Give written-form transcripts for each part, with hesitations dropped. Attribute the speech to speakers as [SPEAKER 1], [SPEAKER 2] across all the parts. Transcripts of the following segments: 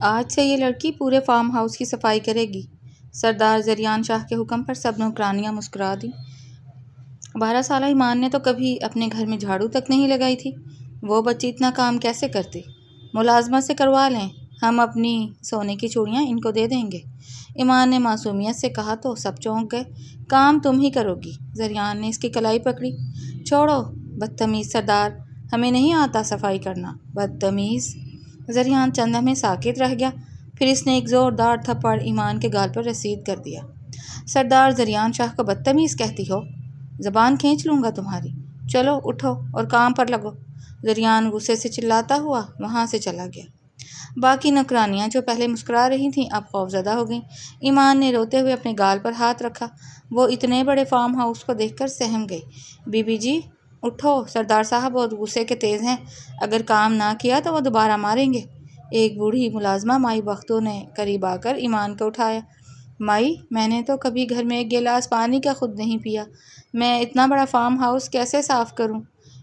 [SPEAKER 1] آج سے یہ لڑکی پورے فارم ہاؤس کی صفائی کرے گی۔ سردار زریان شاہ کے حکم پر سب نوکرانیاں مسکرا دیں۔ 12 سالہ ایمان نے تو کبھی اپنے گھر میں جھاڑو تک نہیں لگائی تھی۔ وہ بچی اتنا کام کیسے کرتی؟ ملازمت سے کروا لیں، ہم اپنی سونے کی چوڑیاں ان کو دے دیں گے۔ ایمان نے معصومیت سے کہا تو سب چونک گئے۔ کام تم ہی کرو گی۔ زریان نے اس کی کلائی پکڑی۔ چھوڑو بدتمیز سردار، ہمیں نہیں آتا صفائی کرنا۔ بدتمیز؟ زریان چند لمحے ساکت رہ گیا، پھر اس نے ایک زوردار تھپڑ ایمان کے گال پر رسید کر دیا۔ سردار زریان شاہ کو بدتمیز کہتی ہو؟ زبان کھینچ لوں گا تمہاری۔ چلو اٹھو اور کام پر لگو۔ زریان غصے سے چلاتا ہوا وہاں سے چلا گیا۔ باقی نوکرانیاں جو پہلے مسکرا رہی تھیں اب خوفزدہ ہو گئیں۔ ایمان نے روتے ہوئے اپنے گال پر ہاتھ رکھا۔ وہ اتنے بڑے فارم ہاؤس کو دیکھ کر سہم گئی۔ بی بی جی اٹھو، سردار صاحب بہت غصے کے تیز ہیں، اگر کام نہ کیا تو وہ دوبارہ ماریں گے۔ ایک بوڑھی ملازمہ مائی بختو نے قریب آ کر ایمان کو اٹھایا۔ مائی، میں نے تو کبھی گھر میں ایک گلاس پانی کا خود نہیں پیا، میں اتنا بڑا فارم ہاؤس کیسے صاف کروں؟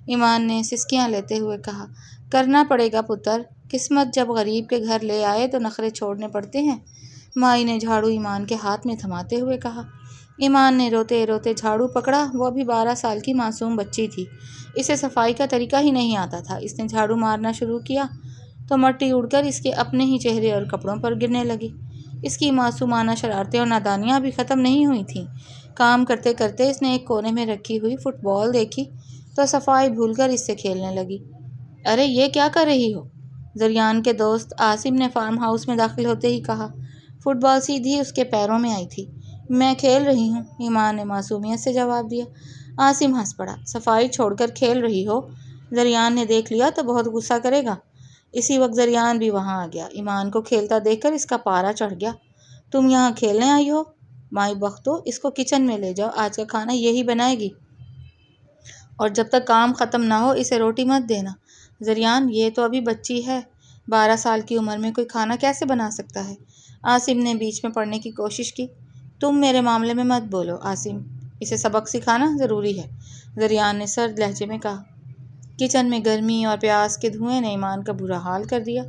[SPEAKER 1] ایمان نے سسکیاں لیتے ہوئے کہا۔ کرنا پڑے گا پتر، قسمت جب غریب کے گھر لے آئے تو نخرے چھوڑنے پڑتے ہیں، مائی نے جھاڑو ایمان کے ہاتھ میں تھماتے ہوئے کہا۔ ایمان نے روتے روتے جھاڑو پکڑا۔ وہ ابھی 12 سال کی معصوم بچی تھی، اسے صفائی کا طریقہ ہی نہیں آتا تھا۔ اس نے جھاڑو مارنا شروع کیا تو مٹی اڑ کر اس کے اپنے ہی چہرے اور کپڑوں پر گرنے لگی۔ اس کی معصومانہ شرارتیں اور نادانیاں ابھی ختم نہیں ہوئی تھیں۔ کام کرتے کرتے اس نے ایک کونے میں رکھی ہوئی فٹ بال دیکھی تو صفائی بھول کر اس سے کھیلنے لگی۔ ارے یہ کیا کر رہی ہو؟ زریان کے دوست عاصم نے فارم ہاؤس میں داخل ہوتے ہی کہا۔ فٹ بال سیدھی اس کے پیروں میں آئی تھی۔ میں کھیل رہی ہوں، ایمان نے معصومیت سے جواب دیا۔ عاصم ہنس پڑا۔ صفائی چھوڑ کر کھیل رہی ہو؟ زریان نے دیکھ لیا تو بہت غصہ کرے گا۔ اسی وقت زریان بھی وہاں آ گیا۔ ایمان کو کھیلتا دیکھ کر اس کا پارا چڑھ گیا۔ تم یہاں کھیلنے آئی ہو؟ مائی بختو، اس کو کچن میں لے جاؤ، آج کا کھانا یہی بنائے گی، اور جب تک کام ختم نہ ہو اسے روٹی مت دینا۔ زریان، یہ تو ابھی بچی ہے، 12 سال کی عمر میں کوئی کھانا کیسے بنا سکتا ہے؟ عاصم نے بیچ میں پڑھنے کی کوشش کی۔ تم میرے معاملے میں مت بولو عاصم، اسے سبق سکھانا ضروری ہے، زریان نے سرد لہجے میں کہا۔ کچن میں گرمی اور پیاز کے دھوئیں نے ایمان کا برا حال کر دیا۔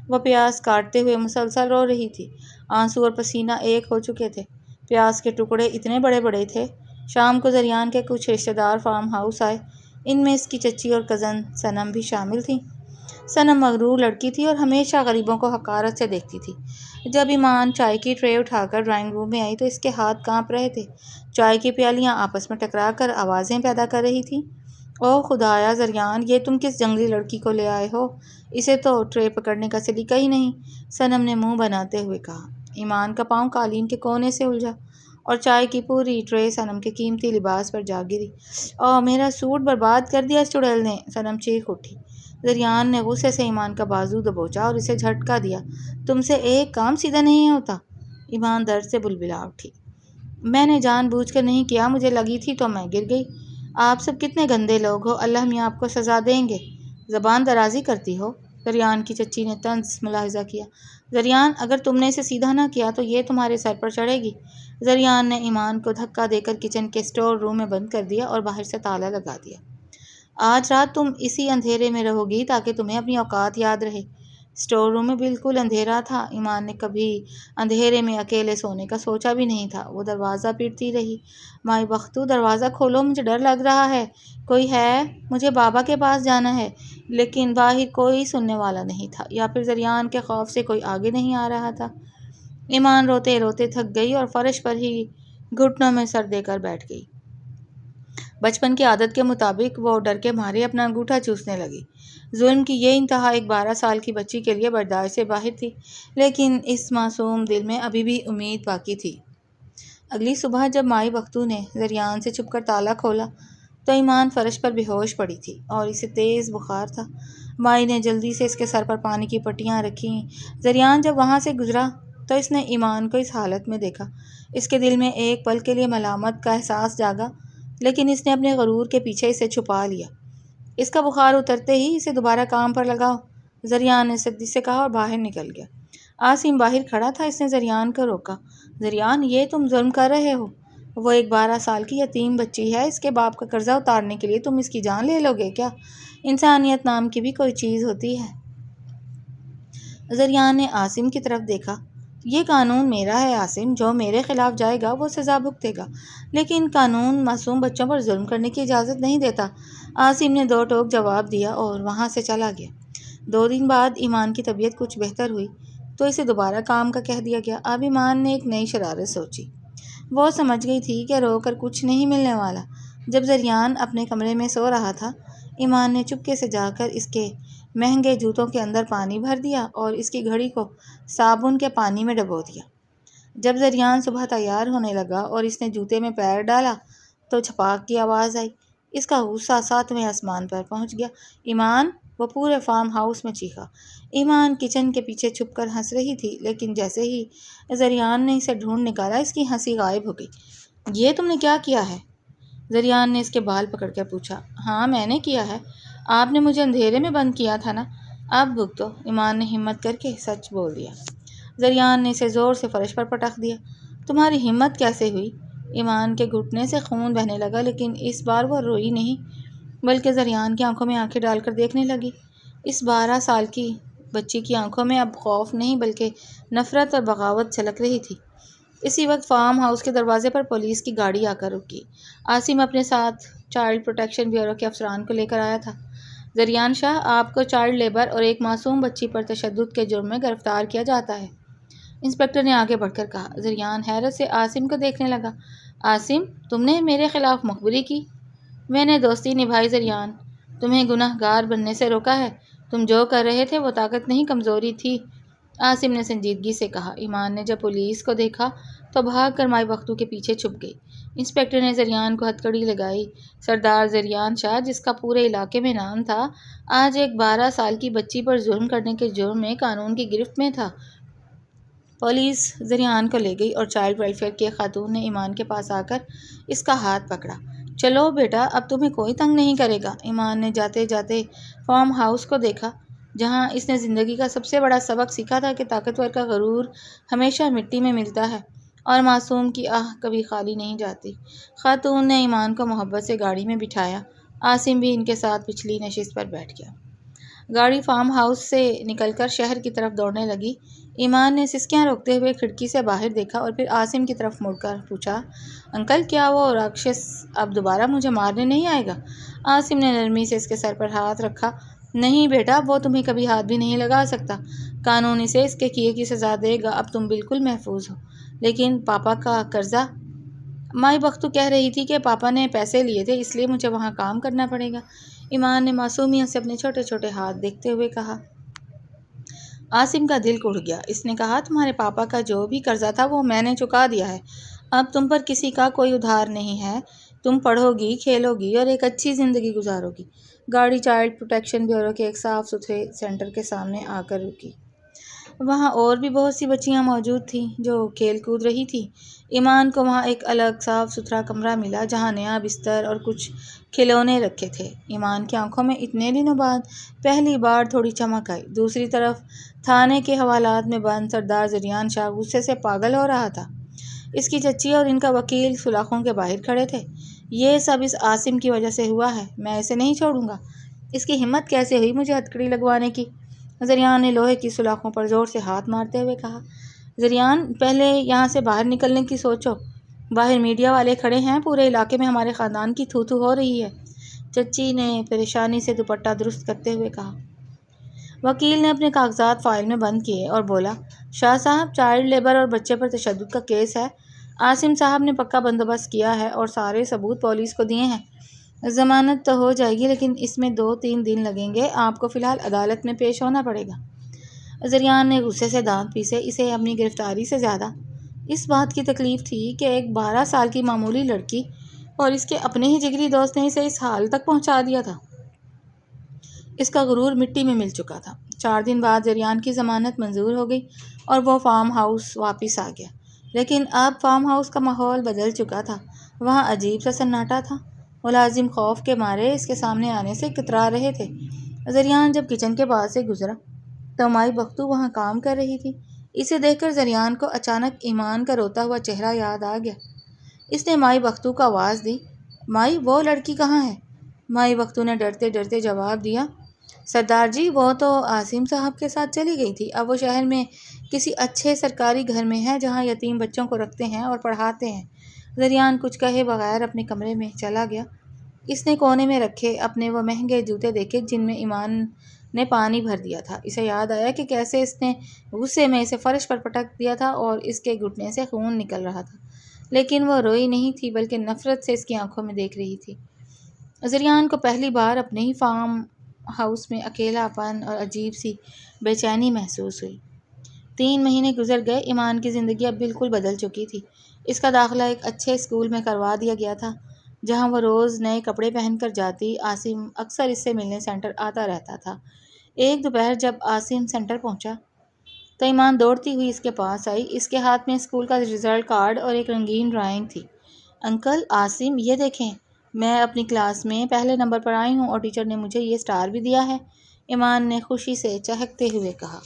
[SPEAKER 1] وہ پیاز کاٹتے ہوئے مسلسل رو رہی تھی۔ آنسو اور پسینہ ایک ہو چکے تھے۔ پیاز کے ٹکڑے اتنے بڑے بڑے تھے۔ شام کو زریان کے کچھ رشتہ دار فارم ہاؤس آئے، ان میں اس کی چچی اور کزن صنم بھی شامل تھیں۔ صنم مغرور لڑکی تھی اور ہمیشہ غریبوں کو حقارت سے دیکھتی تھی۔ جب ایمان چائے کی ٹرے اٹھا کر ڈرائنگ روم میں آئی تو اس کے ہاتھ کانپ رہے تھے۔ چائے کی پیالیاں آپس میں ٹکرا کر آوازیں پیدا کر رہی تھیں۔ اوہ خدایا زریان، یہ تم کس جنگلی لڑکی کو لے آئے ہو؟ اسے تو ٹرے پکڑنے کا سلیقہ ہی نہیں، صنم نے منہ بناتے ہوئے کہا۔ ایمان کا پاؤں قالین کے کونے سے الجھا اور چائے کی پوری ٹرے صنم کے قیمتی لباس پر جا گری۔ اوہ میرا سوٹ برباد کر دیا اس چڑیل نے، صنم چیخ اٹھی۔ زریان نے غصے سے ایمان کا بازو دبوچا اور اسے جھٹکا دیا۔ تم سے ایک کام سیدھا نہیں ہوتا۔ ایمان درد سے بلبلا اٹھی۔ میں نے جان بوجھ کر نہیں کیا، مجھے لگی تھی تو میں گر گئی۔ آپ سب کتنے گندے لوگ ہو، اللہ میاں آپ کو سزا دیں گے۔ زبان درازی کرتی ہو، زریان کی چچی نے طنز ملاحظہ کیا۔ زریان، اگر تم نے اسے سیدھا نہ کیا تو یہ تمہارے سر پر چڑھے گی۔ زریان نے ایمان کو دھکا دے کر کچن کے اسٹور روم میں بند کر دیا اور باہر سے تالا لگا دیا۔ آج رات تم اسی اندھیرے میں رہو گی تاکہ تمہیں اپنی اوقات یاد رہے۔ اسٹور روم میں بالکل اندھیرا تھا۔ ایمان نے کبھی اندھیرے میں اکیلے سونے کا سوچا بھی نہیں تھا۔ وہ دروازہ پیٹتی رہی۔ مائی بختو، دروازہ کھولو، مجھے ڈر لگ رہا ہے، کوئی ہے؟ مجھے بابا کے پاس جانا ہے۔ لیکن باہر کوئی سننے والا نہیں تھا، یا پھر زریان کے خوف سے کوئی آگے نہیں آ رہا تھا۔ ایمان روتے روتے تھک گئی اور فرش پر ہی گھٹنوں میں سر دے کر بیٹھ گئی۔ بچپن کی عادت کے مطابق وہ ڈر کے مارے اپنا انگوٹھا چوسنے لگی۔ ظلم کی یہ انتہا ایک 12 سال کی بچی کے لیے برداشت سے باہر تھی، لیکن اس معصوم دل میں ابھی بھی امید باقی تھی۔ اگلی صبح جب مائی بختو نے زریان سے چھپ کر تالا کھولا تو ایمان فرش پر بے ہوش پڑی تھی اور اسے تیز بخار تھا۔ مائی نے جلدی سے اس کے سر پر پانی کی پٹیاں رکھیں۔ زریان جب وہاں سے گزرا تو اس نے ایمان کو اس حالت میں دیکھا۔ اس کے دل میں ایک پل کے لیے ملامت کا احساس جاگا، لیکن اس نے اپنے غرور کے پیچھے اسے چھپا لیا۔ اس کا بخار اترتے ہی اسے دوبارہ کام پر لگاؤ، زریان نے سختی سے کہا اور باہر نکل گیا۔ عاصم باہر کھڑا تھا، اس نے زریان کو روکا۔ زریان، یہ تم ظلم کر رہے ہو، وہ ایک 12 سال کی یتیم بچی ہے، اس کے باپ کا قرضہ اتارنے کے لیے تم اس کی جان لے لو گے کیا؟ انسانیت نام کی بھی کوئی چیز ہوتی ہے؟ زریان نے عاصم کی طرف دیکھا۔ یہ قانون میرا ہے عاصم، جو میرے خلاف جائے گا وہ سزا بھگتے گا، لیکن قانون معصوم بچوں پر ظلم کرنے کی اجازت نہیں دیتا۔ عاصم نے دو ٹوک جواب دیا اور وہاں سے چلا گیا۔ 2 دن بعد ایمان کی طبیعت کچھ بہتر ہوئی تو اسے دوبارہ کام کا کہہ دیا گیا۔ اب ایمان نے ایک نئی شرارت سوچی۔ وہ سمجھ گئی تھی کہ رو کر کچھ نہیں ملنے والا۔ جب زریان اپنے کمرے میں سو رہا تھا، ایمان نے چپکے سے جا کر اس کے مہنگے جوتوں کے اندر پانی بھر دیا اور اس کی گھڑی کو صابن کے پانی میں ڈبو دیا۔ جب زریان صبح تیار ہونے لگا اور اس نے جوتے میں پیر ڈالا تو چھپاک کی آواز آئی۔ اس کا غصہ 7ویں آسمان پر پہنچ گیا۔ ایمان! وہ پورے فارم ہاؤس میں چیخا۔ ایمان کچن کے پیچھے چھپ کر ہنس رہی تھی، لیکن جیسے ہی زریان نے اسے ڈھونڈ نکالا اس کی ہنسی غائب ہو گئی۔ یہ تم نے کیا کیا ہے؟ زریان نے اس کے بال پکڑ کر پوچھا۔ ہاں میں نے کیا ہے، آپ نے مجھے اندھیرے میں بند کیا تھا نا، اب بھگتو۔ ایمان نے ہمت کر کے سچ بول دیا۔ زریان نے اسے زور سے فرش پر پٹخ دیا۔ تمہاری ہمت کیسے ہوئی؟ ایمان کے گھٹنے سے خون بہنے لگا، لیکن اس بار وہ روئی نہیں بلکہ زریان کی آنکھوں میں آنکھیں ڈال کر دیکھنے لگی۔ اس 12 سال کی بچی کی آنکھوں میں اب خوف نہیں بلکہ نفرت اور بغاوت جھلک رہی تھی۔ اسی وقت فارم ہاؤس کے دروازے پر پولیس کی گاڑی آ کر رکی۔ عاصم اپنے ساتھ چائلڈ پروٹیکشن بیورو کے افسران کو لے کر آیا تھا۔ زریان شاہ، آپ کو چائلڈ لیبر اور ایک معصوم بچی پر تشدد کے جرم میں گرفتار کیا جاتا ہے، انسپکٹر نے آگے بڑھ کر کہا۔ زریان حیرت سے عاصم کو دیکھنے لگا۔ عاصم، تم نے میرے خلاف مخبری کی؟ میں نے دوستی نبھائی زریان، تمہیں گناہ گار بننے سے روکا ہے۔ تم جو کر رہے تھے وہ طاقت نہیں کمزوری تھی، عاصم نے سنجیدگی سے کہا۔ ایمان نے جب پولیس کو دیکھا تو بھاگ کر مائی بختو کے پیچھے چھپ گئی۔ انسپکٹر نے زریان کو ہتھکڑی لگائی۔ سردار زریان شاہ، جس کا پورے علاقے میں نام تھا، آج ایک 12 سال کی بچی پر ظلم کرنے کے جرم میں قانون کی گرفت میں تھا۔ پولیس زریان کو لے گئی اور چائلڈ ویلفیئر کی ایک خاتون نے ایمان کے پاس آ کر اس کا ہاتھ پکڑا۔ چلو بیٹا، اب تمہیں کوئی تنگ نہیں کرے گا۔ ایمان نے جاتے جاتے فارم ہاؤس کو دیکھا، جہاں اس نے زندگی کا سب سے بڑا سبق سیکھا تھا کہ طاقتور کا غرور ہمیشہ مٹی میں ملتا ہے اور معصوم کی آہ کبھی خالی نہیں جاتی۔ خاتون نے ایمان کو محبت سے گاڑی میں بٹھایا۔ عاصم بھی ان کے ساتھ پچھلی نشست پر بیٹھ گیا۔ گاڑی فارم ہاؤس سے نکل کر شہر کی طرف دوڑنے لگی۔ ایمان نے سسکیاں روکتے ہوئے کھڑکی سے باہر دیکھا اور پھر عاصم کی طرف مڑ کر پوچھا، انکل، کیا وہ راکشس اب دوبارہ مجھے مارنے نہیں آئے گا؟ عاصم نے نرمی سے اس کے سر پر ہاتھ رکھا۔ نہیں بیٹا، وہ تمہیں کبھی ہاتھ بھی نہیں لگا سکتا۔ قانون اسے اس کے کیے کی سزا دے گا۔ اب تم بالکل محفوظ ہو۔ لیکن پاپا کا قرضہ؟ مائی بختو کہہ رہی تھی کہ پاپا نے پیسے لیے تھے، اس لیے مجھے وہاں کام کرنا پڑے گا۔ ایمان نے معصومیت سے اپنے چھوٹے چھوٹے ہاتھ دیکھتے ہوئے کہا۔ عاصم کا دل اٹھ گیا۔ اس نے کہا، تمہارے پاپا کا جو بھی قرضہ تھا وہ میں نے چکا دیا ہے۔ اب تم پر کسی کا کوئی ادھار نہیں ہے۔ تم پڑھو گی، کھیلو گی اور ایک اچھی زندگی گزارو گی۔ گاڑی چائلڈ پروٹیکشن بیورو کے ایک صاف ستھرے سینٹر کے سامنے آ کر رکی۔ وہاں اور بھی بہت سی بچیاں موجود تھیں جو کھیل کود رہی تھیں۔ ایمان کو وہاں ایک الگ صاف ستھرا کمرہ ملا جہاں نیا بستر اور کچھ کھلونے رکھے تھے۔ ایمان کی آنکھوں میں اتنے دنوں بعد پہلی بار تھوڑی چمک آئی۔ دوسری طرف تھانے کے حوالات میں بند سردار زریان شاہ غصے سے پاگل ہو رہا تھا۔ اس کی چچی اور ان کا وکیل سلاخوں کے باہر کھڑے تھے۔ یہ سب اس عاصم کی وجہ سے ہوا ہے، میں اسے نہیں چھوڑوں گا۔ اس کی ہمت کیسے ہوئی مجھے ہتھکڑی لگوانے کی؟ زریان نے لوہے کی سلاخوں پر زور سے ہاتھ مارتے ہوئے کہا۔ زریان، پہلے یہاں سے باہر نکلنے کی سوچو۔ باہر میڈیا والے کھڑے ہیں، پورے علاقے میں ہمارے خاندان کی تھو تھو ہو رہی ہے، چچی نے پریشانی سے دوپٹہ درست کرتے ہوئے کہا۔ وکیل نے اپنے کاغذات فائل میں بند کیے اور بولا، شاہ صاحب، چائلڈ لیبر اور بچے پر تشدد کا کیس ہے۔ عاصم صاحب نے پکا بندوبست کیا ہے اور سارے ثبوت پولیس کو دیے ہیں۔ ضمانت تو ہو جائے گی لیکن اس میں 2-3 دن لگیں گے۔ آپ کو فی الحال عدالت میں پیش ہونا پڑے گا۔ زریان نے غصے سے دانت پیسے۔ اسے اپنی گرفتاری سے زیادہ اس بات کی تکلیف تھی کہ ایک 12 سال کی معمولی لڑکی اور اس کے اپنے ہی جگری دوست نے اسے اس حال تک پہنچا دیا تھا۔ اس کا غرور مٹی میں مل چکا تھا۔ 4 دن بعد زریان کی ضمانت منظور ہو گئی اور وہ فارم ہاؤس واپس آ گیا۔ لیکن اب فارم ہاؤس کا ماحول بدل چکا تھا۔ وہاں عجیب سا سناٹا تھا۔ ملازم خوف کے مارے اس کے سامنے آنے سے کترا رہے تھے۔ زریان جب کچن کے پاس سے گزرا تو مائی بختو وہاں کام کر رہی تھی۔ اسے دیکھ کر زریان کو اچانک ایمان کا روتا ہوا چہرہ یاد آ گیا۔ اس نے مائی بختو کو آواز دی، مائی، وہ لڑکی کہاں ہے؟ مائی بختو نے ڈرتے ڈرتے جواب دیا، سردار جی، وہ تو عاصم صاحب کے ساتھ چلی گئی تھی۔ اب وہ شہر میں کسی اچھے سرکاری گھر میں ہے جہاں یتیم بچوں کو رکھتے ہیں اور پڑھاتے ہیں۔ زریان کچھ کہے بغیر اپنے کمرے میں چلا گیا۔ اس نے کونے میں رکھے اپنے وہ مہنگے جوتے دیکھے جن میں ایمان نے پانی بھر دیا تھا۔ اسے یاد آیا کہ کیسے اس نے غصے میں اسے فرش پر پٹک دیا تھا اور اس کے گھٹنے سے خون نکل رہا تھا، لیکن وہ روئی نہیں تھی بلکہ نفرت سے اس کی آنکھوں میں دیکھ رہی تھی۔ زریان کو پہلی بار اپنے ہی فارم ہاؤس میں اکیلا پن اور عجیب سی بے چینی محسوس ہوئی۔ 3 مہینے گزر گئے۔ ایمان کی زندگی اب بالکل بدل چکی تھی۔ اس کا داخلہ ایک اچھے اسکول میں کروا دیا گیا تھا جہاں وہ روز نئے کپڑے پہن کر جاتی۔ عاصم اکثر اس سے ملنے سینٹر آتا رہتا تھا۔ ایک دوپہر جب عاصم سینٹر پہنچا تو ایمان دوڑتی ہوئی اس کے پاس آئی۔ اس کے ہاتھ میں اسکول کا رزلٹ کارڈ اور ایک رنگین ڈرائنگ تھی۔ انکل عاصم، یہ دیکھیں، میں اپنی کلاس میں پہلے نمبر پر آئی ہوں اور ٹیچر نے مجھے یہ اسٹار بھی دیا ہے، ایمان نے خوشی سے چہکتے ہوئے کہا۔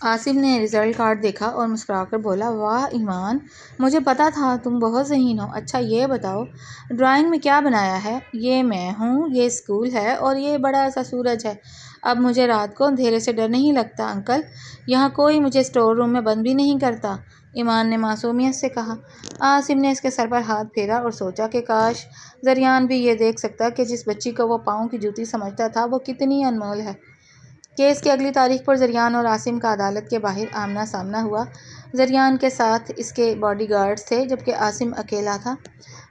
[SPEAKER 1] عاصم نے رزلٹ کارڈ دیکھا اور مسکرا کر بولا، واہ ایمان، مجھے پتا تھا تم بہت ذہین ہو۔ اچھا یہ بتاؤ، ڈرائنگ میں کیا بنایا ہے؟ یہ میں ہوں، یہ اسکول ہے اور یہ بڑا سا سورج ہے۔ اب مجھے رات کو اندھیرے سے ڈر نہیں لگتا انکل، یہاں کوئی مجھے اسٹور روم میں بند بھی نہیں کرتا، ایمان نے معصومیت سے کہا۔ عاصم نے اس کے سر پر ہاتھ پھیرا اور سوچا کہ کاش زریان بھی یہ دیکھ سکتا کہ جس بچی کو وہ پاؤں کی جوتی سمجھتا تھا وہ کتنی انمول ہے۔ کیس کی اگلی تاریخ پر زریان اور عاصم کا عدالت کے باہر آمنا سامنا ہوا۔ زریان کے ساتھ اس کے باڈی گارڈز تھے جبکہ عاصم اکیلا تھا۔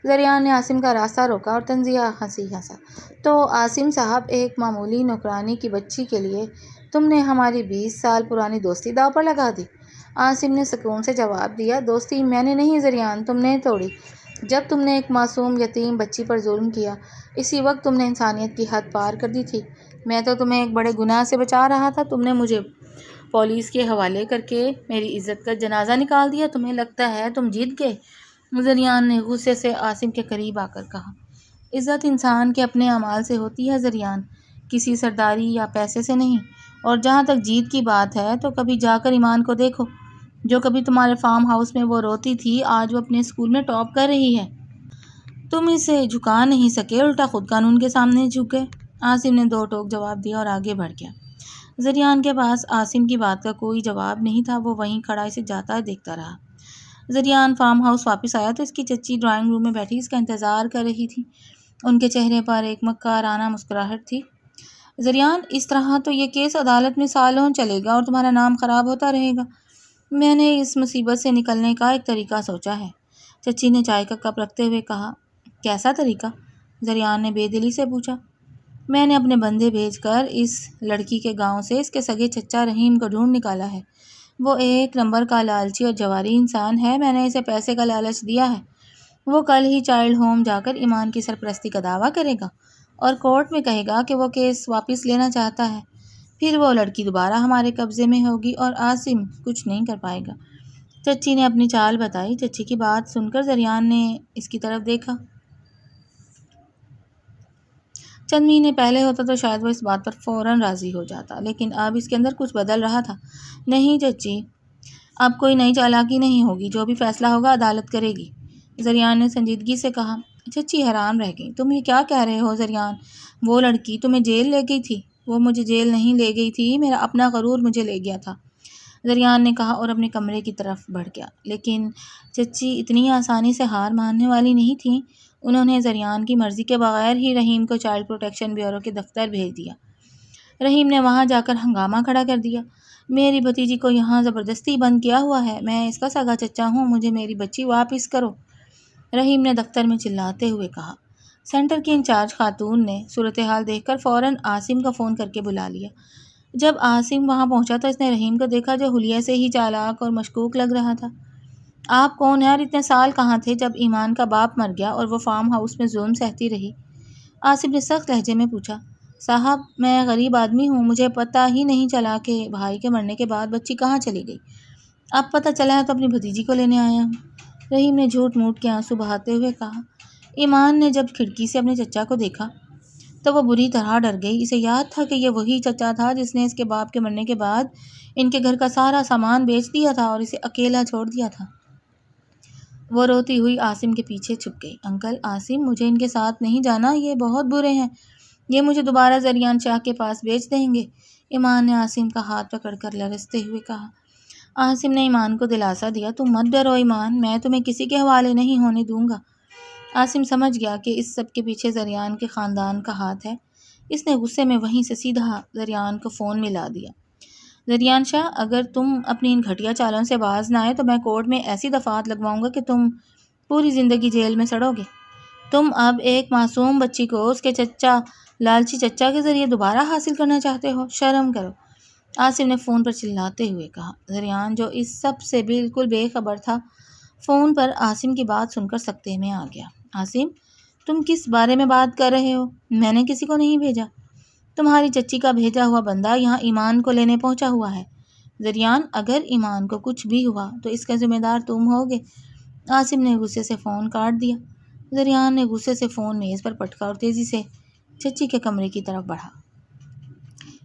[SPEAKER 1] زریان نے عاصم کا راستہ روکا اور طنزیہ ہنسی ہنسا۔ تو عاصم صاحب، ایک معمولی نوکرانی کی بچی کے لیے تم نے ہماری 20 سال پرانی دوستی داؤ پر لگا دی؟ عاصم نے سکون سے جواب دیا، دوستی میں نے نہیں زریان، تم نے توڑی۔ جب تم نے ایک معصوم یتیم بچی پر ظلم کیا، اسی وقت تم نے انسانیت کی حد پار کر دی تھی۔ میں تو تمہیں ایک بڑے گناہ سے بچا رہا تھا، تم نے مجھے پولیس کے حوالے کر کے میری عزت کا جنازہ نکال دیا۔ تمہیں لگتا ہے تم جیت گئے؟ زریان نے غصے سے عاصم کے قریب آ کر کہا۔ عزت انسان کے اپنے اعمال سے ہوتی ہے زریان، کسی سرداری یا پیسے سے نہیں۔ اور جہاں تک جیت کی بات ہے تو کبھی جا کر ایمان کو دیکھو، جو کبھی تمہارے فارم ہاؤس میں وہ روتی تھی، آج وہ اپنے اسکول میں ٹاپ کر رہی ہے۔ تم اسے جھکا نہیں سکے، الٹا خود قانون کے سامنے جھک گئے۔ عاصم نے دو ٹوک جواب دیا اور آگے بڑھ گیا۔ زریان کے پاس عاصم کی بات کا کوئی جواب نہیں تھا، وہ وہیں کھڑا اسے جاتا دیکھتا رہا۔ زریان فارم ہاؤس واپس آیا تو اس کی چچی ڈرائنگ روم میں بیٹھی اس کا انتظار کر رہی تھی۔ ان کے چہرے پر ایک مکارانہ مسکراہٹ تھی۔ زریان، اس طرح تو یہ کیس عدالت میں سالوں چلے گا اور تمہارا نام خراب ہوتا رہے گا۔ میں نے اس مصیبت سے نکلنے کا ایک طریقہ سوچا ہے، چچی نے چائے کا کپ رکھتے ہوئے کہا۔ کیسا طریقہ؟ زریان نے بے دلی سے پوچھا۔ میں نے اپنے بندے بھیج کر اس لڑکی کے گاؤں سے اس کے سگے چچا رحیم کو ڈھونڈ نکالا ہے۔ وہ ایک نمبر کا لالچی اور جواری انسان ہے، میں نے اسے پیسے کا لالچ دیا ہے۔ وہ کل ہی چائلڈ ہوم جا کر ایمان کی سرپرستی کا دعویٰ کرے گا اور کورٹ میں کہے گا کہ وہ کیس واپس لینا چاہتا ہے۔ پھر وہ لڑکی دوبارہ ہمارے قبضے میں ہوگی اور عاصم کچھ نہیں کر پائے گا۔ چچی نے اپنی چال بتائی۔ چچی کی بات سن کر زریان نے اس کی طرف دیکھا۔ چند مہینے پہلے ہوتا تو شاید وہ اس بات پر فوراً راضی ہو جاتا، لیکن اب اس کے اندر کچھ بدل رہا تھا۔ نہیں چچی، اب کوئی نئی چالاکی نہیں ہوگی، جو بھی فیصلہ ہوگا عدالت کرے گی، زریان نے سنجیدگی سے کہا۔ چچی حیران رہ گئی۔ تم یہ کیا کہہ رہے ہو زریان؟ وہ لڑکی تمہیں جیل لے گئی تھی؟ وہ مجھے جیل نہیں لے گئی تھی، میرا اپنا غرور مجھے لے گیا تھا، زریان نے کہا اور اپنے کمرے کی طرف بڑھ گیا۔ لیکن چچی اتنی آسانی سے ہار ماننے والی نہیں تھیں۔ انہوں نے زریان کی مرضی کے بغیر ہی رحیم کو چائلڈ پروٹیکشن بیورو کے دفتر بھیج دیا۔ رحیم نے وہاں جا کر ہنگامہ کھڑا کر دیا۔ میری بھتیجی کو یہاں زبردستی بند کیا ہوا ہے، میں اس کا سگا چچا ہوں، مجھے میری بچی واپس کرو، رحیم نے دفتر میں چلاتے ہوئے کہا۔ سینٹر کی انچارج خاتون نے صورتحال دیکھ کر فوراً عاصم کا فون کر کے بلا لیا۔ جب عاصم وہاں پہنچا تو اس نے رحیم کو دیکھا جو حلیے سے ہی چالاک اور مشکوک لگ رہا تھا۔ آپ کون ہیں اور اتنے سال کہاں تھے جب ایمان کا باپ مر گیا اور وہ فارم ہاؤس میں ظلم سہتی رہی؟ عاصم نے سخت لہجے میں پوچھا۔ صاحب، میں غریب آدمی ہوں، مجھے پتہ ہی نہیں چلا کہ بھائی کے مرنے کے بعد بچی کہاں چلی گئی۔ اب پتہ چلا ہے تو اپنی بھتیجی کو لینے آیا ہوں، رحیم نے جھوٹ موٹ کے آنسو بہاتے ہوئے کہا۔ ایمان نے جب کھڑکی سے اپنے چچا کو دیکھا تو وہ بری طرح ڈر گئی۔ اسے یاد تھا کہ یہ وہی چچا تھا جس نے اس کے باپ کے مرنے کے بعد ان کے گھر کا سارا سامان بیچ دیا تھا اور اسے اکیلا چھوڑ دیا تھا۔ وہ روتی ہوئی عاصم کے پیچھے چھپ گئی۔ انکل عاصم، مجھے ان کے ساتھ نہیں جانا، یہ بہت برے ہیں، یہ مجھے دوبارہ زریان شاہ کے پاس بھیج دیں گے؟ ایمان نے عاصم کا ہاتھ پکڑ کر لرزتے ہوئے کہا۔ عاصم نے ایمان کو دلاسا دیا، تم مت ڈرو ایمان، میں تمہیں کسی کے حوالے نہیں ہونے دوں گا۔ عاصم سمجھ گیا کہ اس سب کے پیچھے زریان کے خاندان کا ہاتھ ہے۔ اس نے غصے میں وہیں سے سیدھا زریان کو فون ملا دیا۔ زریان شاہ، اگر تم اپنی ان گھٹیا چالوں سے باز نہ آئے تو میں کورٹ میں ایسی دفعات لگواؤں گا کہ تم پوری زندگی جیل میں سڑو گے۔ تم اب ایک معصوم بچی کو اس کے چچا، لالچی چچا کے ذریعے دوبارہ حاصل کرنا چاہتے ہو؟ شرم کرو، عاصم نے فون پر چلاتے ہوئے کہا۔ زریان، جو اس سب سے بالکل بے خبر تھا، فون پر عاصم کی بات سن کر سکتے میں آ گیا۔ عاصم، تم کس بارے میں بات کر رہے ہو؟ میں نے کسی کو نہیں بھیجا۔ تمہاری چچی کا بھیجا ہوا بندہ یہاں ایمان کو لینے پہنچا ہوا ہے۔ زریان، اگر ایمان کو کچھ بھی ہوا تو اس کا ذمہ دار تم ہوگے۔ عاصم نے غصے سے فون کاٹ دیا۔ زریان نے غصے سے فون میز پر پٹکا اور تیزی سے چچی کے کمرے کی طرف بڑھا۔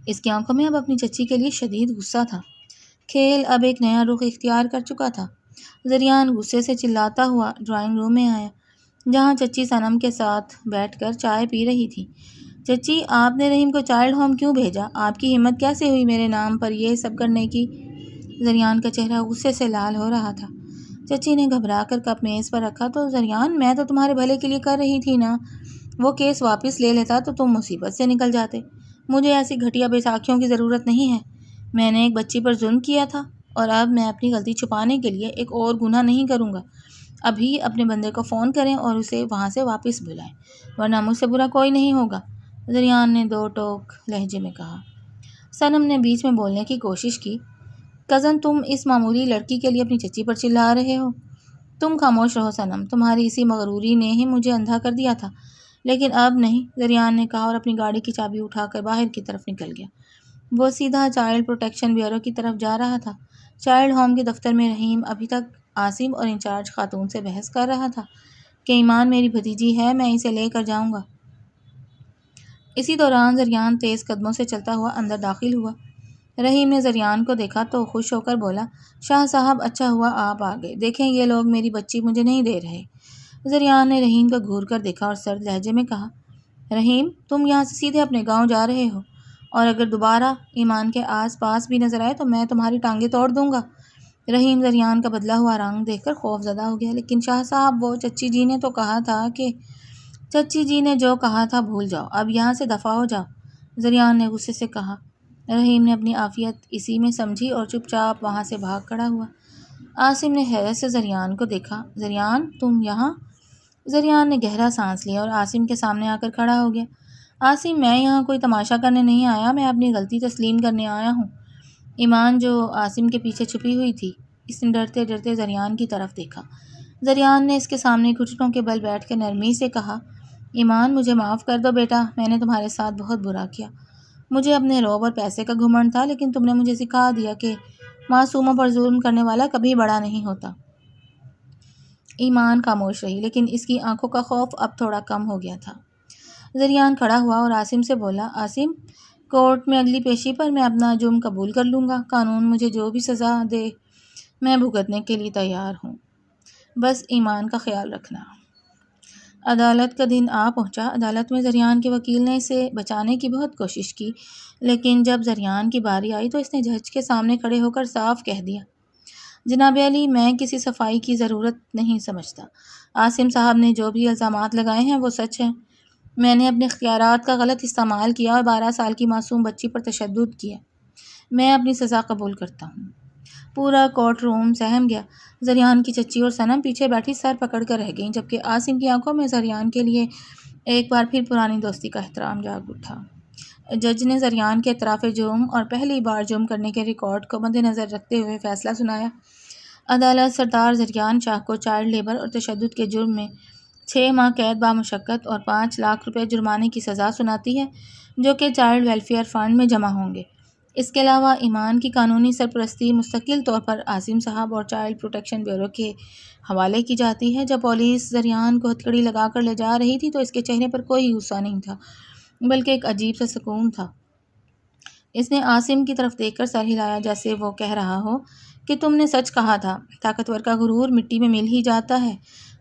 [SPEAKER 1] اس کی آنکھوں میں اب اپنی چچی کے لیے شدید غصہ تھا۔ کھیل اب ایک نیا رخ اختیار کر چکا تھا۔ زریان غصے سے چلاتا ہوا ڈرائنگ روم میں آیا، جہاں چچی صنم کے ساتھ بیٹھ کر چائے پی رہی تھی۔ چچی، آپ نے رحیم کو چائلڈ ہوم کیوں بھیجا؟ آپ کی ہمت کیسے ہوئی میرے نام پر یہ سب کرنے کی؟ زریان کا چہرہ غصے سے لال ہو رہا تھا۔ چچی نے گھبرا کر کپ میز پر رکھا تو زریان، میں تو تمہارے بھلے کے لیے کر رہی تھی نا۔ وہ کیس واپس لے لیتا تو تم مصیبت سے نکل جاتے۔ مجھے ایسی گھٹیا بیساکھیوں کی ضرورت نہیں ہے۔ میں نے ایک بچی پر ظلم کیا تھا اور اب میں اپنی غلطی چھپانے کے لیے ایک اور گناہ نہیں کروں گا۔ ابھی اپنے بندے کو فون کریں اور اسے وہاں سے واپس بلائیں، ورنہ مجھ سے برا کوئی نہیں ہوگا، زریان نے دو ٹوک لہجے میں کہا۔ صنم نے بیچ میں بولنے کی کوشش کی۔ کزن، تم اس معمولی لڑکی کے لیے اپنی چچی پر چلا رہے ہو؟ تم خاموش رہو صنم، تمہاری اسی مغروری نے ہی مجھے اندھا کر دیا تھا، لیکن اب نہیں، زریان نے کہا اور اپنی گاڑی کی چابی اٹھا کر باہر کی طرف نکل گیا۔ وہ سیدھا چائلڈ پروٹیکشن بیورو کی طرف جا رہا تھا۔ چائلڈ ہوم کے دفتر میں رحیم ابھی تک عاصم اور انچارج خاتون سے بحث کر رہا تھا کہ ایمان میری بھتیجی ہے، میں اسے لے کر جاؤں گا۔ اسی دوران زریان تیز قدموں سے چلتا ہوا اندر داخل ہوا۔ رحیم نے زریان کو دیکھا تو خوش ہو کر بولا، شاہ صاحب، اچھا ہوا آپ آ گئے، دیکھیں یہ لوگ میری بچی مجھے نہیں دے رہے۔ زریان نے رحیم کو گھور کر دیکھا اور سرد لہجے میں کہا، رحیم، تم یہاں سے سیدھے اپنے گاؤں جا رہے ہو، اور اگر دوبارہ ایمان کے آس پاس بھی نظر آئے تو میں تمہاری ٹانگیں توڑ دوں گا۔ رحیم زریان کا بدلا ہوا رنگ دیکھ کر خوف زدہ ہو گیا۔ لیکن شاہ صاحب، وہ چچی جی نے تو کہا تھا کہ… چچی جی نے جو کہا تھا بھول جاؤ، اب یہاں سے دفع ہو جاؤ، زریان نے غصے سے کہا۔ رحیم نے اپنی عافیت اسی میں سمجھی اور چپ چاپ وہاں سے بھاگ کھڑا ہوا۔ عاصم نے حیرت سے زریان کو دیکھا۔ زریان، تم یہاں؟ زریان نے گہرا سانس لیا اور عاصم کے سامنے آ کر کھڑا ہو گیا۔ عاصم، میں یہاں کوئی تماشا کرنے نہیں آیا، میں اپنی غلطی تسلیم کرنے آیا ہوں۔ ایمان جو عاصم کے پیچھے چھپی ہوئی تھی، اس نے ڈرتے ڈرتے زریان کی طرف دیکھا۔ زریان نے اس کے سامنے گھٹنوں کے بل بیٹھ کر نرمی سے کہا، ایمان، مجھے معاف کر دو بیٹا، میں نے تمہارے ساتھ بہت برا کیا۔ مجھے اپنے رعب اور پیسے کا گھمنڈ تھا، لیکن تم نے مجھے سکھا دیا کہ معصوموں پر ظلم کرنے والا کبھی بڑا نہیں ہوتا۔ ایمان خاموش رہی، لیکن اس کی آنکھوں کا خوف اب تھوڑا کم ہو گیا تھا۔ زریان کھڑا ہوا اور عاصم سے بولا، عاصم، کورٹ میں اگلی پیشی پر میں اپنا جرم قبول کر لوں گا، قانون مجھے جو بھی سزا دے میں بھگتنے کے لیے تیار ہوں، بس ایمان کا خیال رکھنا۔ عدالت کا دن آ پہنچا۔ عدالت میں زریان کے وکیل نے اسے بچانے کی بہت کوشش کی، لیکن جب زریان کی باری آئی تو اس نے جج کے سامنے کھڑے ہو کر صاف کہہ دیا، جناب علی، میں کسی صفائی کی ضرورت نہیں سمجھتا۔ عاصم صاحب نے جو بھی الزامات لگائے ہیں وہ سچ ہیں۔ میں نے اپنے اختیارات کا غلط استعمال کیا اور 12 سال کی معصوم بچی پر تشدد کیا۔ میں اپنی سزا قبول کرتا ہوں۔ پورا کورٹ روم سہم گیا۔ زریان کی چچی اور صنم پیچھے بیٹھی سر پکڑ کر رہ گئیں، جبکہ عاصم کی آنکھوں میں زریان کے لیے ایک بار پھر پرانی دوستی کا احترام جاگ اٹھا۔ جج نے زریان کے اعتراف جرم اور پہلی بار جرم کرنے کے ریکارڈ کو مد نظر رکھتے ہوئے فیصلہ سنایا۔ عدالت سردار زریان شاہ کو چائلڈ لیبر اور تشدد کے جرم میں 6 ماہ قید بامشقت اور 5 لاکھ روپے جرمانے کی سزا سناتی ہے، جو کہ چائلڈ ویلفیئر فنڈ میں جمع ہوں گے۔ اس کے علاوہ ایمان کی قانونی سرپرستی مستقل طور پر عاصم صاحب اور چائلڈ پروٹیکشن بیورو کے حوالے کی جاتی ہے۔ جب پولیس زریان کو ہتھکڑی لگا کر لے جا رہی تھی تو اس کے چہرے پر کوئی غصہ نہیں تھا، بلکہ ایک عجیب سا سکون تھا۔ اس نے عاصم کی طرف دیکھ کر سر ہلایا، جیسے وہ کہہ رہا ہو کہ تم نے سچ کہا تھا، طاقتور کا غرور مٹی میں مل ہی جاتا ہے۔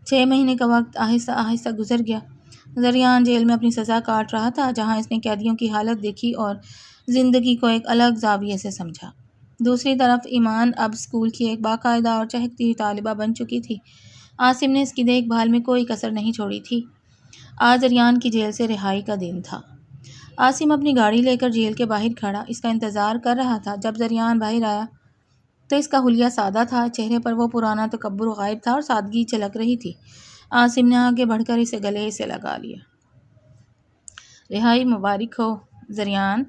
[SPEAKER 1] 6 مہینے کا وقت آہستہ آہستہ گزر گیا۔ زریان جیل میں اپنی سزا کاٹ رہا تھا، جہاں اس نے قیدیوں کی حالت دیکھی اور زندگی کو ایک الگ زاویے سے سمجھا۔ دوسری طرف ایمان اب اسکول کی ایک باقاعدہ اور چہکتی ہوئی طالبہ بن چکی تھی۔ عاصم نے اس کی دیکھ بھال میں کوئی کسر نہیں چھوڑی تھی۔ آج زریان کی جیل سے رہائی کا دن تھا۔ عاصم اپنی گاڑی لے کر جیل کے باہر کھڑا اس کا انتظار کر رہا تھا۔ جب زریان باہر آیا تو اس کا حلیہ سادہ تھا، چہرے پر وہ پرانا تکبر غائب تھا اور سادگی جھلک رہی تھی۔ عاصم نے آگے بڑھ کر اسے گلے سے لگا لیا۔ رہائی مبارک ہو زریان۔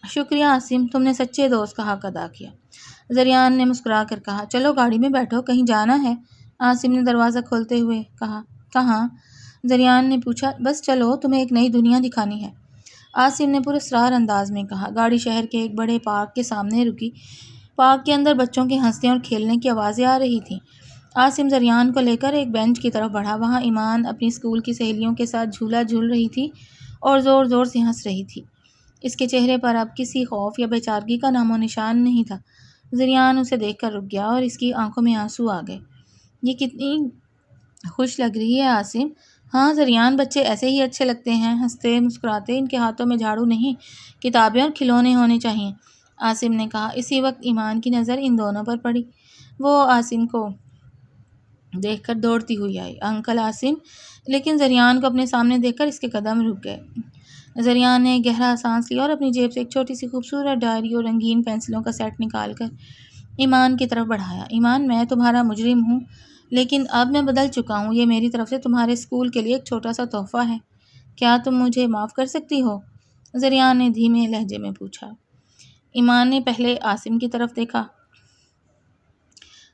[SPEAKER 1] شکریہ عاصم، تم نے سچے دوست کا حق ادا کیا۔ زریان نے مسکرا کر کہا۔ چلو گاڑی میں بیٹھو، کہیں جانا ہے؟ عاصم نے دروازہ کھولتے ہوئے کہا۔ کہاں؟ زریان نے پوچھا۔ بس چلو، تمہیں ایک نئی دنیا دکھانی ہے، عاصم نے پراسرار انداز میں کہا۔ گاڑی شہر کے ایک بڑے پارک کے سامنے رکی۔ پارک کے اندر بچوں کے ہنسنے اور کھیلنے کی آوازیں آ رہی تھیں۔ عاصم زریان کو لے کر ایک بینچ کی طرف بڑھا۔ وہاں ایمان اپنی اسکول کی سہیلیوں کے ساتھ جھولا جھول رہی تھی اور زور زور سے ہنس رہی تھی۔ اس کے چہرے پر اب کسی خوف یا بے چارگی کا نام و نشان نہیں تھا۔ زریان اسے دیکھ کر رک گیا اور اس کی آنکھوں میں آنسو آ گئے۔ یہ کتنی خوش لگ رہی ہے عاصم۔ ہاں زریان، بچے ایسے ہی اچھے لگتے ہیں، ہنستے مسکراتے، ان کے ہاتھوں میں جھاڑو نہیں، کتابیں اور کھلونے ہونے چاہئیں، عاصم نے کہا۔ اسی وقت ایمان کی نظر ان دونوں پر پڑی۔ وہ عاصم کو دیکھ کر دوڑتی ہوئی آئی۔ انکل عاصم! لیکن زریان کو اپنے سامنے دیکھ کر اس کے قدم رک گئے۔ زریان نے گہرا سانس لیا اور اپنی جیب سے ایک چھوٹی سی خوبصورت ڈائری اور رنگین پینسلوں کا سیٹ نکال کر ایمان کی طرف بڑھایا۔ ایمان، میں تمہارا مجرم ہوں، لیکن اب میں بدل چکا ہوں۔ یہ میری طرف سے تمہارے اسکول کے لیے ایک چھوٹا سا تحفہ ہے۔ کیا تم مجھے معاف کر سکتی ہو؟ زریان نے دھیمے لہجے میں پوچھا۔ ایمان نے پہلے عاصم کی طرف دیکھا۔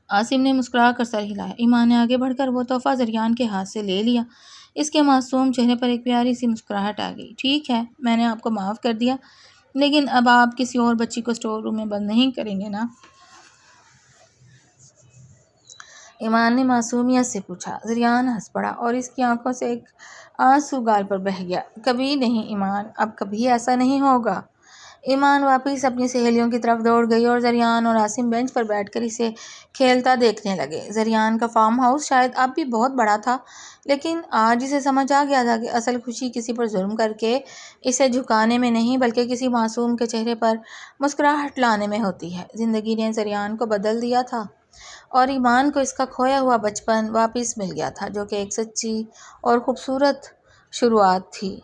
[SPEAKER 1] عاصم نے مسکرا کر سر ہلایا۔ ایمان نے آگے بڑھ کر وہ تحفہ زریان کے ہاتھ سے لے لیا۔ اس کے معصوم چہرے پر ایک پیاری سی مسکراہٹ آ گئی۔ ٹھیک ہے، میں نے آپ کو معاف کر دیا، لیکن اب آپ کسی اور بچی کو اسٹور روم میں بند نہیں کریں گے نا؟ ایمان نے معصومیت سے پوچھا۔ زریان ہنس پڑا اور اس کی آنکھوں سے ایک آنسو گال پر بہہ گیا۔ کبھی نہیں ایمان، اب کبھی ایسا نہیں ہوگا۔ ایمان واپس اپنی سہیلیوں کی طرف دوڑ گئی اور زریان اور عاصم بینچ پر بیٹھ کر اسے کھیلتا دیکھنے لگے۔ زریان کا فارم ہاؤس شاید اب بھی بہت بڑا تھا، لیکن آج اسے سمجھ آ گیا تھا کہ اصل خوشی کسی پر ظلم کر کے اسے جھکانے میں نہیں، بلکہ کسی معصوم کے چہرے پر مسکراہٹ لانے میں ہوتی ہے۔ زندگی نے زریان کو بدل دیا تھا اور ایمان کو اس کا کھویا ہوا بچپن واپس مل گیا تھا، جو کہ ایک سچی اور خوبصورت شروعات تھی۔